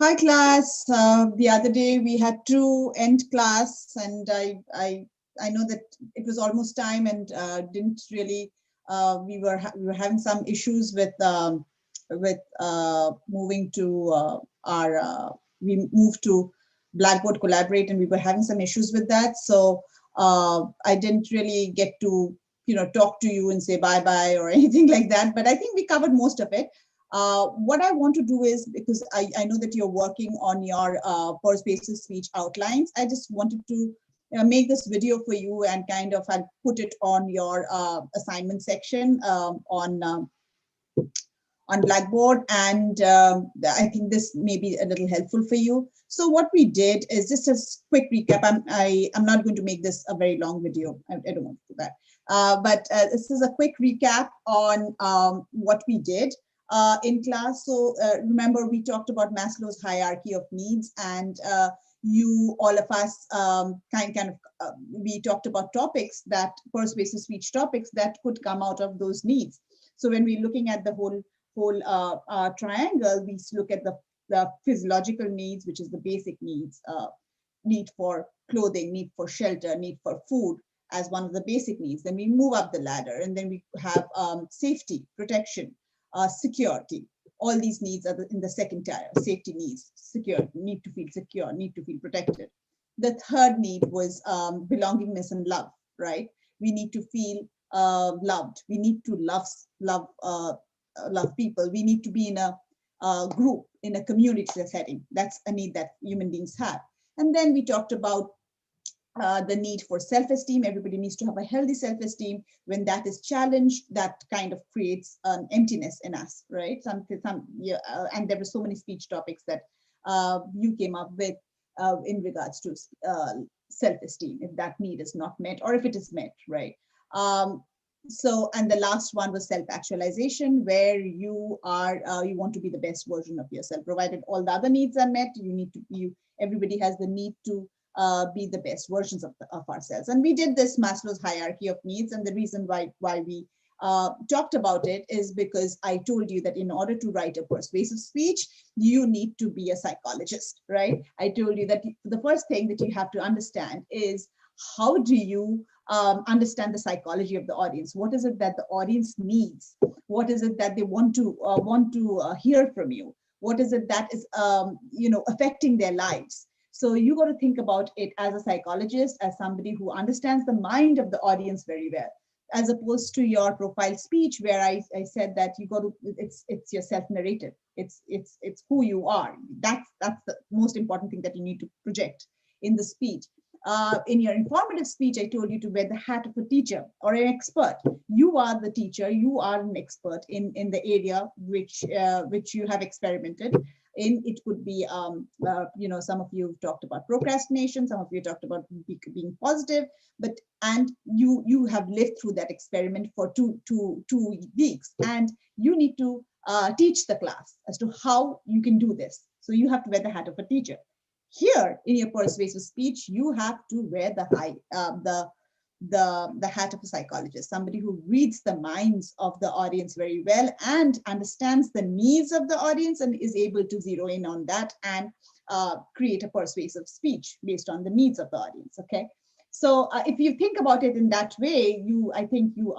Hi class. The other day we had to end class, and I know that it was almost time, and didn't really. We were having some issues with moving to our. We moved to Blackboard Collaborate, and we were having some issues with that. So I didn't really get to talk to you and say bye bye or anything like that. But I think we covered most of it. What I want to do is, because I know that you're working on your Persuasive speech outlines, I just wanted to make this video for you and kind of I'll put it on your assignment section on Blackboard, and I think this may be a little helpful for you. So what we did is just a quick recap. I'm not going to make this a very long video. I don't want to do that. But this is a quick recap on what we did in class. So remember, we talked about Maslow's hierarchy of needs, and all of us we talked about topics, that persuasive speech topics that could come out of those needs. So when we're looking at the whole triangle, we look at the physiological needs, which is the basic needs, need for clothing, need for shelter, need for food as one of the basic needs. Then we move up the ladder, and then we have safety, protection, security. All these needs are in the second tier: safety needs, security, need to feel secure, need to feel protected. The third need was belongingness and love, right? We need to feel loved. We need to love people. We need to be in a group, in a community setting. That's a need that human beings have. And then we talked about the need for self-esteem. Everybody needs to have a healthy self-esteem. When that is challenged, that kind of creates an emptiness in us, right? And there were so many speech topics that you came up with in regards to self-esteem, if that need is not met or if it is met, right? And the last one was self-actualization, where you want to be the best version of yourself. Provided all the other needs are met, everybody has the need to be the best versions of ourselves. And we did this Maslow's hierarchy of needs, and the reason why we talked about it is because I told you that in order to write a persuasive speech, you need to be a psychologist, right? I told you that the first thing that you have to understand is, how do you understand the psychology of the audience? What is it that the audience needs? What is it that they want to hear from you? What is it that is affecting their lives? So you got to think about it as a psychologist, as somebody who understands the mind of the audience very well, as opposed to your profile speech, where I said that it's your self-narrative. It's who you are. That's the most important thing that you need to project in the speech. In your informative speech, I told you to wear the hat of a teacher or an expert. You are the teacher. You are an expert in the area which you have experimented in. It could be, some of you talked about procrastination. Some of you talked about being positive. And you have lived through that experiment for two weeks, and you need to teach the class as to how you can do this. So you have to wear the hat of a teacher. Here, in your persuasive speech, you have to wear the hat of a psychologist, somebody who reads the minds of the audience very well and understands the needs of the audience and is able to zero in on that and create a persuasive speech based on the needs of the audience. Okay, so if you think about it in that way, I think you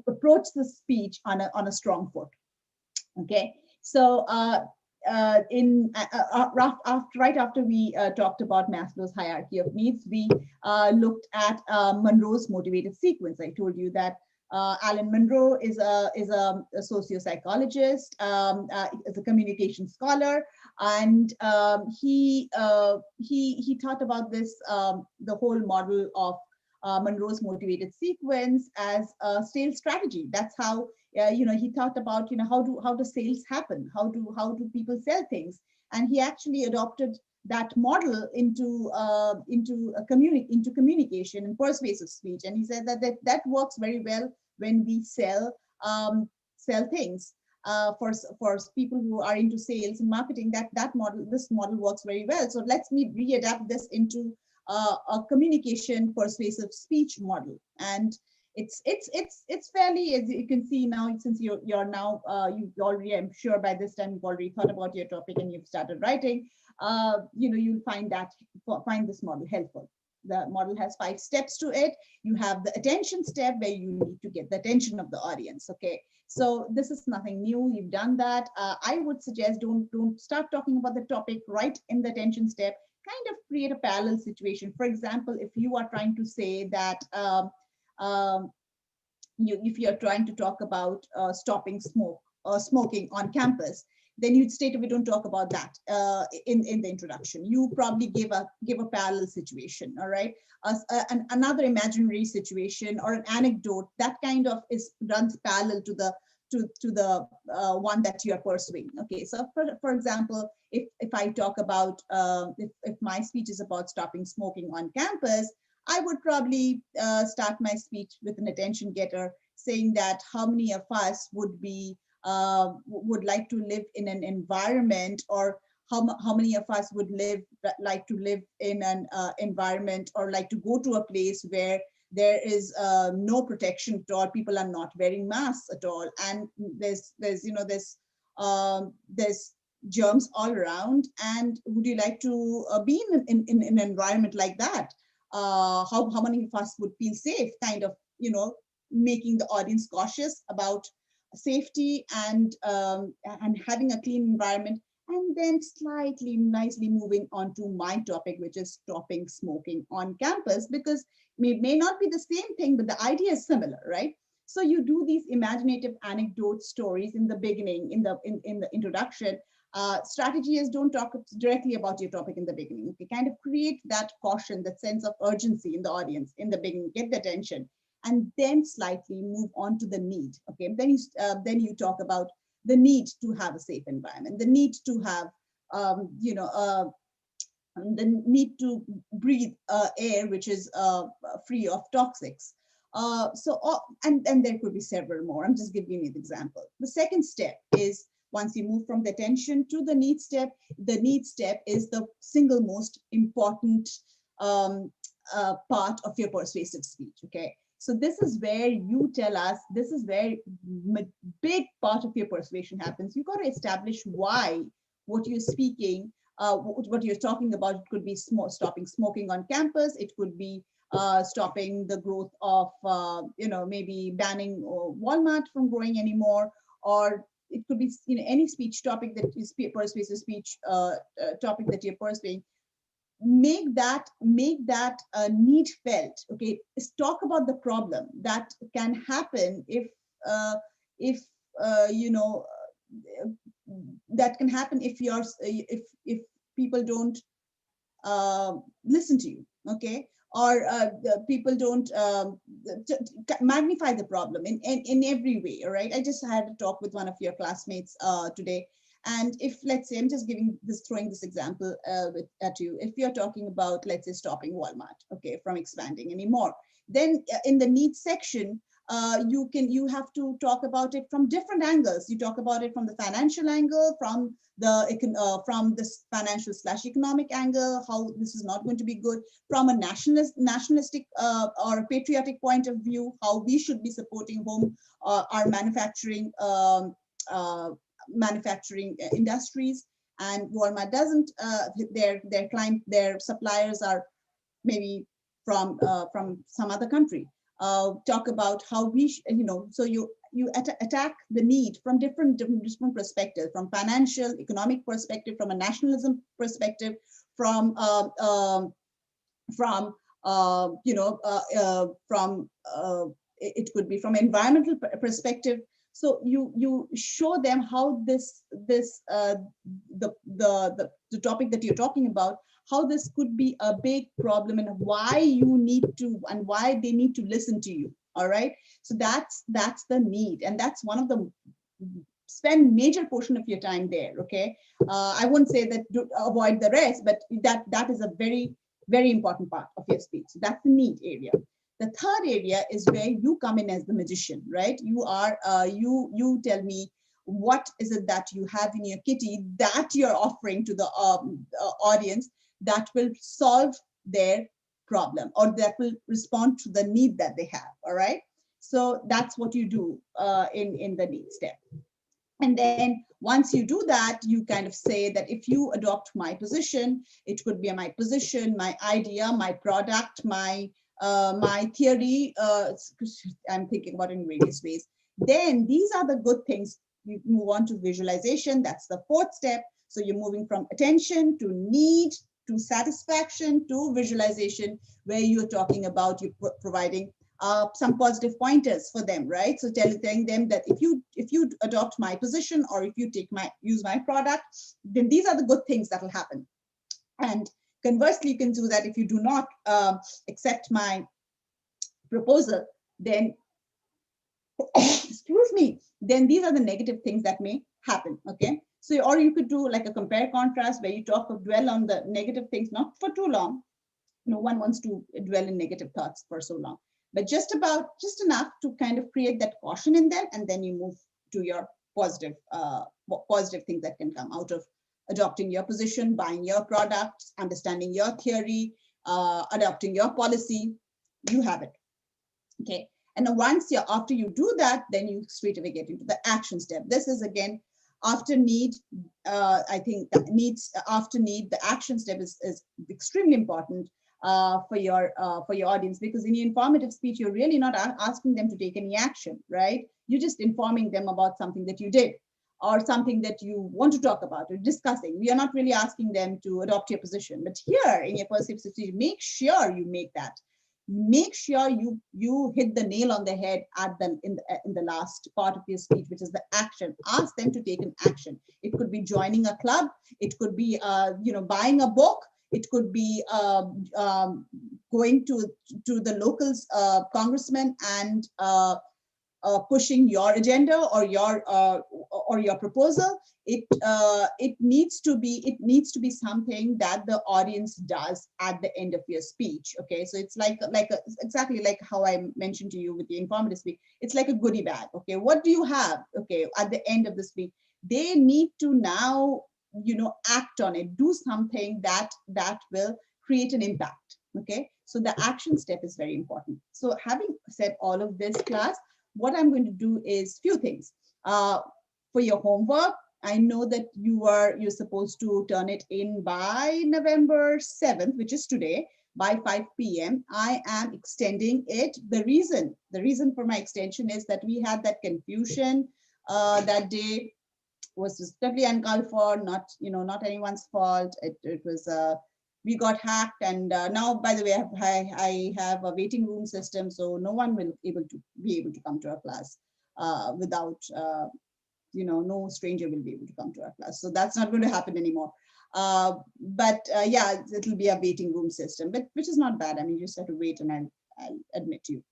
approach the speech on a strong foot. Okay, so right after we talked about Maslow's hierarchy of needs, we looked at Monroe's motivated sequence. I told you that Alan Monroe is a sociopsychologist, is a communication scholar, and he thought about this the whole model of Monroe's motivated sequence as a sales strategy. That's how he thought about how do sales happen, how do people sell things, and he actually adopted that model into communication and persuasive speech. And he said that works very well when we sell things. For people who are into sales and marketing, this model works very well. So let's readapt this into a communication persuasive speech model. And It's fairly, as you can see now, since you're now you already, I'm sure by this time you've already thought about your topic and you've started writing. You'll find this model helpful. The model has 5 steps to it. You have the attention step where you need to get the attention of the audience. Okay, so this is nothing new. You've done that. I would suggest don't start talking about the topic right in the attention step. Kind of create a parallel situation. For example, if you are trying to say that um, if you're trying to talk about stopping smoking on campus, then you'd state we don't talk about that in the introduction. You probably give a parallel situation, all right? Another imaginary situation or an anecdote that kind of runs parallel to the one that you are pursuing. Okay, so for example, if I talk about if my speech is about stopping smoking on campus, I would probably start my speech with an attention getter, saying that how many of us would like to live in an environment, or how many of us would like to live in an environment, or like to go to a place where there is no protection at all, people are not wearing masks at all, and there's germs all around, and would you like to be in an environment like that? How many of us would feel safe, kind of, making the audience cautious about safety and having a clean environment, and then slightly nicely moving on to my topic, which is stopping smoking on campus, because it may not be the same thing, but the idea is similar, right? So you do these imaginative anecdote stories in the beginning, in the introduction. Strategy is don't talk directly about your topic in the beginning. Okay, kind of create that caution, that sense of urgency in the audience in the beginning, get the attention, and then slightly move on to the need. Okay, then you talk about the need to have a safe environment, the need to have the need to breathe air which is free of toxics. And there could be several more. I'm just giving you an example. The second step is, once you move from the attention to the need step, the need step is the single most important part of your persuasive speech. Okay, so this is where you tell us, this is where big part of your persuasion happens. You've got to establish why what you're speaking, what you're talking about. It could be stopping smoking on campus. It could be stopping the growth of, maybe banning Walmart from growing anymore, or it could be any speech topic that is persuasive speech topic that you're pursuing. Make that need felt. Okay, talk about the problem that can happen if that can happen if people don't listen to you. Okay, or the people don't magnify the problem in every way. All right, I just had a talk with one of your classmates today, and if, let's say, I'm just throwing this example at you. If you're talking about, let's say, stopping Walmart, okay, from expanding anymore, then in the needs section, you have to talk about it from different angles. You talk about it from the financial angle, from the financial / economic angle, how this is not going to be good, from a nationalistic or a patriotic point of view, how we should be supporting our manufacturing industries, and Walmart doesn't. Their suppliers are maybe from some other country. Talk about how so you attack the need from different perspectives, from financial, economic perspective, from a nationalism perspective, from it could be from environmental perspective. So you show them how the topic that you're talking about, how this could be a big problem, and why they need to listen to you. All right, so that's the need, and that's one of the spend major portion of your time there. Okay, I wouldn't say that avoid the rest, but that is a very, very important part of your speech. So that's the need area. The third area is where you come in as the magician, right? You are you tell me what is it that you have in your kitty that you're offering to the audience that will solve their problem, or that will respond to the need that they have. All right. So that's what you do in the need step. And then once you do that, you kind of say that if you adopt my position, it could be my position, my idea, my product, my theory. I'm thinking about it in various ways. Then these are the good things. You move on to visualization. That's the fourth step. So you're moving from attention to need to satisfaction to visualization, where you're talking about you providing some positive pointers for them, right? So telling them that if you adopt my position, or if you use my product, then these are the good things that will happen. And conversely, you can do that if you do not accept my proposal, then excuse me, then these are the negative things that may happen. Okay. So, or you could do like a compare contrast, where you dwell on the negative things, not for too long. No one wants to dwell in negative thoughts for so long, but just enough to kind of create that caution in them, and then you move to your positive things that can come out of adopting your position, buying your products, understanding your theory, adopting your policy. You have it. Okay. And after you do that, then you straight away get into the action step. This is again after need. I think that after need, the action step is extremely important for your audience, because in your informative speech, you're really not asking them to take any action, right? You're just informing them about something that you did, or something that you want to talk about or discussing. We are not really asking them to adopt your position. But here in your persuasive speech, make sure you make sure you hit the nail on the head in the last part of your speech, which is the action. Ask them to take an action. It could be joining a club. It could be buying a book. It could be going to the local congressman and pushing your agenda or your proposal. It needs to be something that the audience does at the end of your speech. Okay, so it's exactly like how I mentioned to you with the informative speech. It's like a goodie bag. Okay, what do you have? Okay, at the end of the speech, they need to now act on it, do something that will create an impact. Okay, so the action step is very important. So having said all of this, class, what I'm going to do is few things. For your homework, I know that you're supposed to turn it in by November 7th, which is today, by 5 p.m. I am extending it. The reason for my extension is that we had that confusion that day. Was totally uncalled for, not anyone's fault. It was we got hacked, and now, by the way, I have a waiting room system, so no one will be able to come to our class without no stranger will be able to come to our class. So that's not going to happen anymore. But yeah, it'll be a waiting room system, but which is not bad. I mean, you just have to wait, and I'll admit to you.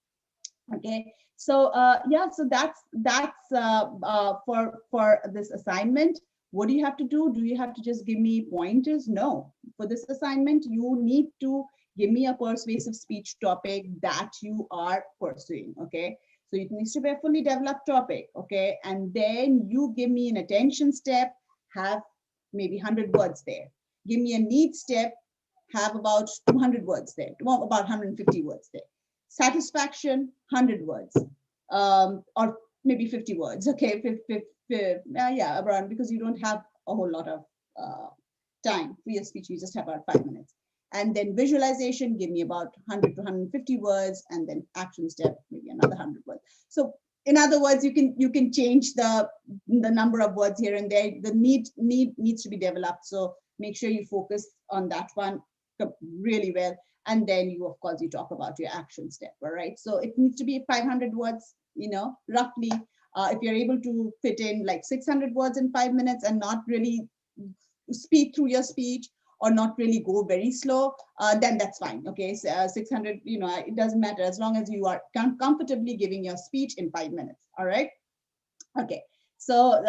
Okay, so yeah, so that's for this assignment. What do you have to do? Do you have to just give me pointers? No. For this assignment, you need to give me a persuasive speech topic that you are pursuing. Okay, so it needs to be a fully developed topic. Okay, and then you give me an attention step, have maybe 100 words there. Give me a need step, have about 200 words there, well, about 150 words there. Satisfaction, 100 words, or maybe 50 words. Okay, yeah, around, because you don't have a whole lot of time for your speech. You just have about 5 minutes. And then visualization, give me about 100 to 150 words, and then action step, maybe another 100 words. So in other words, you can change the number of words here and there. The need needs to be developed. So make sure you focus on that one really well. And then of course, you talk about your action step, all right? So it needs to be 500 words, roughly. If you're able to fit in like 600 words in 5 minutes and not really speed through your speech, or not really go very slow, then that's fine. Okay, so 600, it doesn't matter, as long as you are comfortably giving your speech in 5 minutes, all right? Okay, so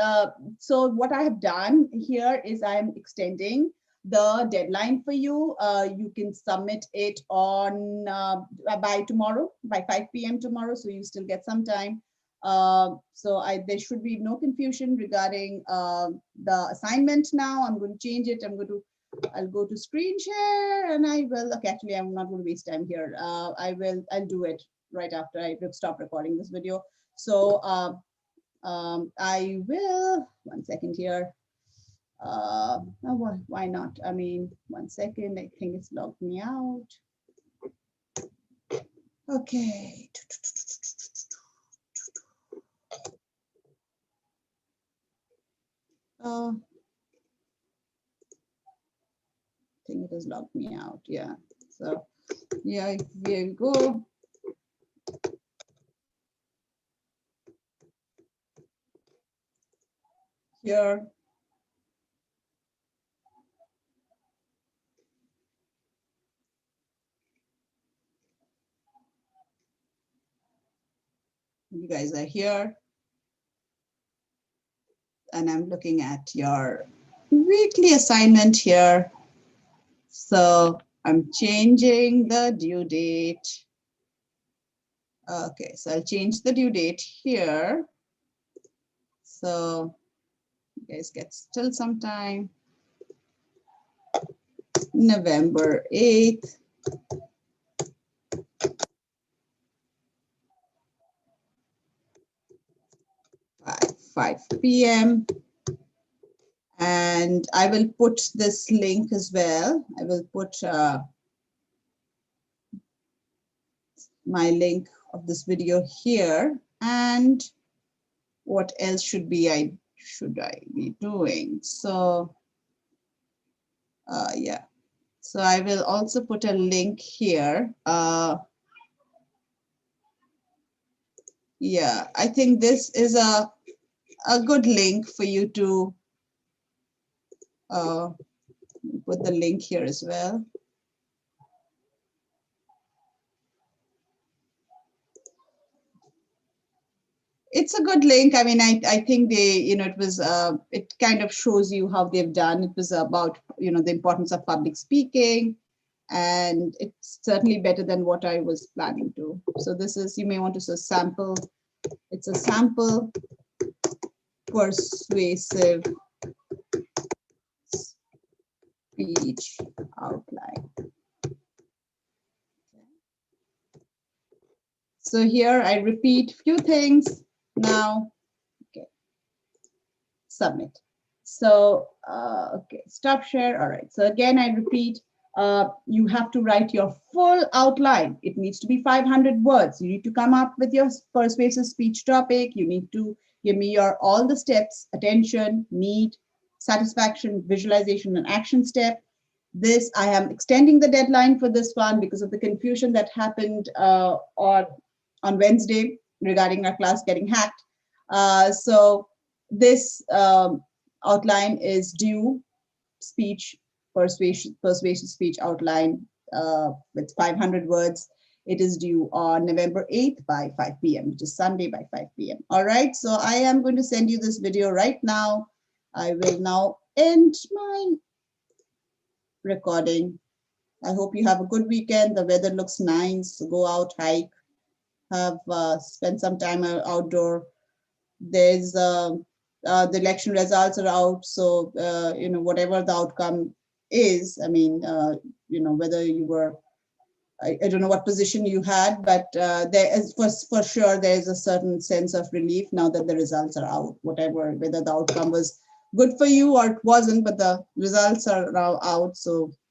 what I have done here is I'm extending the deadline for you. You can submit it on by tomorrow, by 5 p.m. tomorrow, so you still get some time. So there should be no confusion regarding the assignment now. I'm going to change it. I'll go to screen share, and I will, okay, actually I'm not going to waste time here. I'll do it right after I stop recording this video. So I will, 1 second here. Why not? I mean, 1 second, I think it's logged me out. Okay. I think it has logged me out. Yeah. So yeah, here we go. Here. You guys are here. And I'm looking at your weekly assignment here. So I'm changing the due date. Okay, so I'll change the due date here. So you guys get still some time. November 8th. 5 p.m. And I will put this link as well. I will put my link of this video here. And what else should I be doing? So yeah, so I will also put a link here. Yeah, I think this is a good link for you to put the link here as well. It's a good link. I mean, I think it was, it kind of shows you how they've done. It was about, the importance of public speaking, and it's certainly better than what I was planning to. So this is, you may want to sample. It's a sample persuasive speech outline. So here I repeat a few things now. Okay, submit. So, okay, stop share. All right. So again, I repeat, you have to write your full outline. It needs to be 500 words. You need to come up with your persuasive speech topic. You need to give me all the steps: attention, need, satisfaction, visualization, and action step. This, I am extending the deadline for this one because of the confusion that happened on Wednesday regarding our class getting hacked. So this outline is due speech, persuasive speech outline with 500 words. It is due on November 8th by 5 p.m., which is Sunday by 5 p.m. All right, so I am going to send you this video right now. I will now end my recording. I hope you have a good weekend. The weather looks nice. So go out, hike, have spend some time outdoor. There's the election results are out, so whatever the outcome is, I mean, whether you were, I don't know what position you had, but there is for sure there is a certain sense of relief now that the results are out. Whatever, whether the outcome was good for you or it wasn't, but the results are now out. So